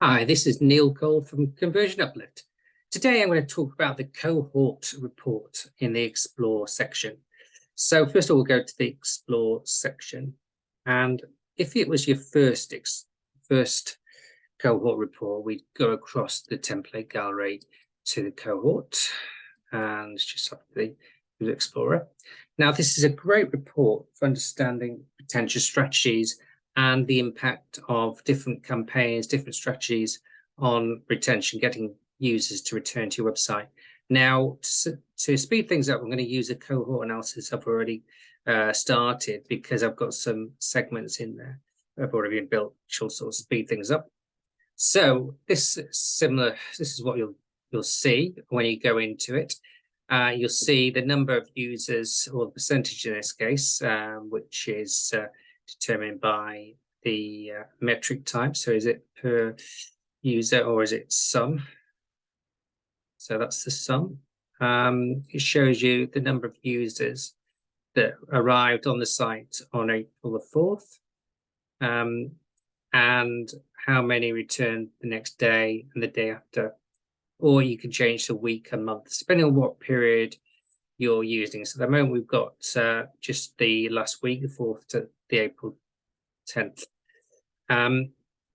Hi, this is Neil Cole from Conversion Uplift. Today I'm going to talk about the cohort report in the Explore section. So first of all, we'll go to the Explore section. And if it was your first cohort report, we'd go across the template gallery to the cohort and just up the Explorer. Now, this is a great report for understanding retention strategies and the impact of different campaigns, different strategies on retention, getting users to return to your website. Now, to speed things up, I'm going to use a cohort analysis I've already started because I've got some segments in there that have already been built, which will sort of speed things up. So this is what you'll see when you go into it. You'll see the number of users, or the percentage in this case, which is determined by the metric type. So is it per user or is it sum? So that's the sum. It shows you the number of users that arrived on the site on April the 4th, and how many returned the next day and the day after. Or you can change the week and month, depending on what period you're using. So at the moment, we've got just the last week, the 4th to the April 10th.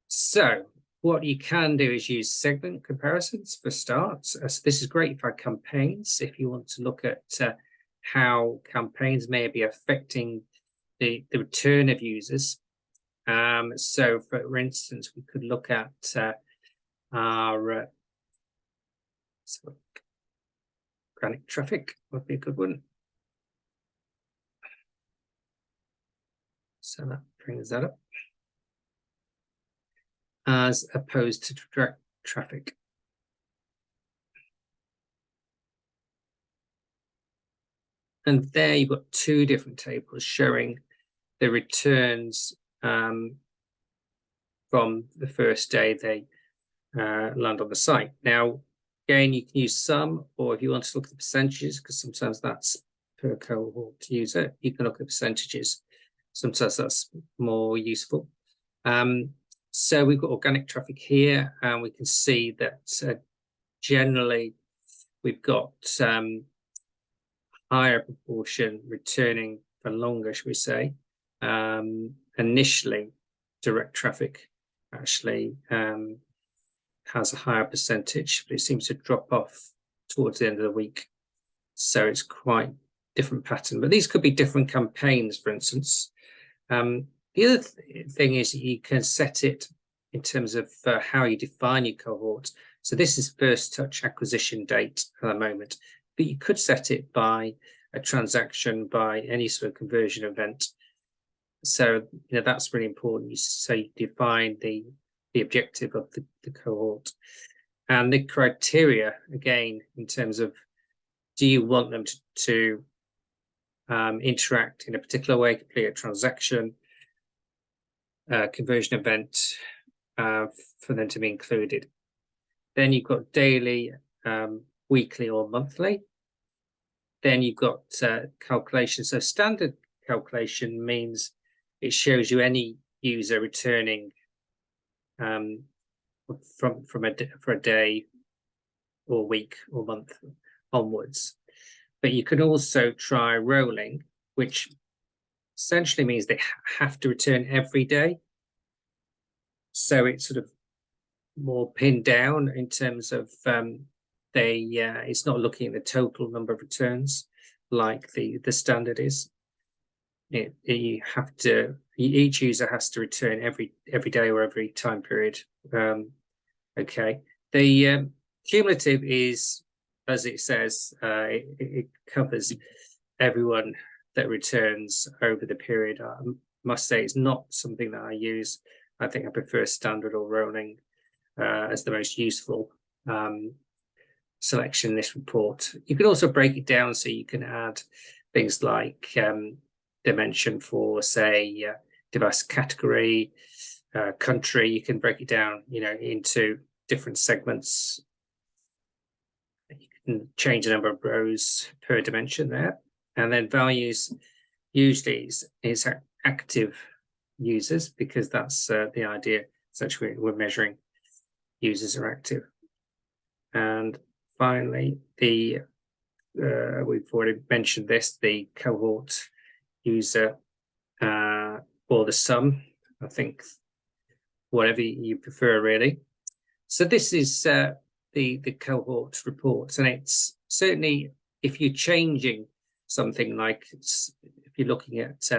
So what you can do is use segment comparisons for starts. So this is great for campaigns. If you want to look at how campaigns may be affecting the return of users. So for instance, we could look at our organic traffic would be a good one. So that brings that up, as opposed to direct traffic. And there you've got two different tables showing the returns from the first day they land on the site. Now, again, you can use sum, or if you want to look at the percentages, because sometimes that's per cohort user, you can look at percentages. Sometimes that's more useful. So we've got organic traffic here, and we can see that generally we've got higher proportion returning for longer, should we say. Initially, direct traffic actually has a higher percentage, but it seems to drop off towards the end of the week. So it's quite different pattern, but these could be different campaigns, for instance. The other thing is you can set it in terms of how you define your cohort. So this is first touch acquisition date at the moment, but you could set it by a transaction, by any sort of conversion event. So that's really important. So you define the objective of the cohort, and the criteria, again, in terms of, do you want them to interact in a particular way, complete a transaction, conversion event, for them to be included. Then you've got daily, weekly, or monthly. Then you've got calculation. So standard calculation means it shows you any user returning for a day or week or month onwards. But you can also try rolling, which essentially means they have to return every day. So it's sort of more pinned down in terms of it's not looking at the total number of returns like the standard is. You have to, each user has to return every day or every time period. Okay, the cumulative is, as it says, it covers everyone that returns over the period. I must say it's not something that I use. I think I prefer standard or rolling as the most useful selection in this report. You can also break it down so you can add things like dimension for, say, device category, country. You can break it down, into different segments. You can change the number of rows per dimension there. And then values usually is active users, because that's the idea. Essentially, we're measuring users are active. And finally, the we've already mentioned this, the cohort user or the sum, I think, whatever you prefer, really. So this is the cohort reports, and it's certainly, if you're changing something, like if you're looking at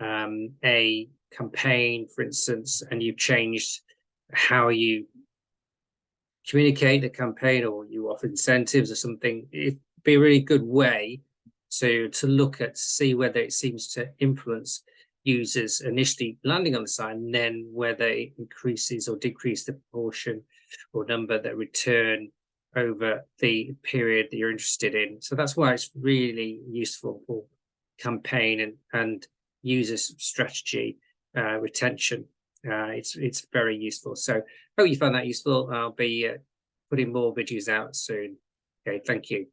a campaign, for instance, and you've changed how you communicate the campaign, or you offer incentives or something, it'd be a really good way to look at, see whether it seems to influence users initially landing on the site, and then whether it increases or decreases the proportion or number that return over the period that you're interested in. So that's why it's really useful for campaign and user strategy retention. It's very useful. So hope you found that useful. I'll be putting more videos out soon. Okay, thank you.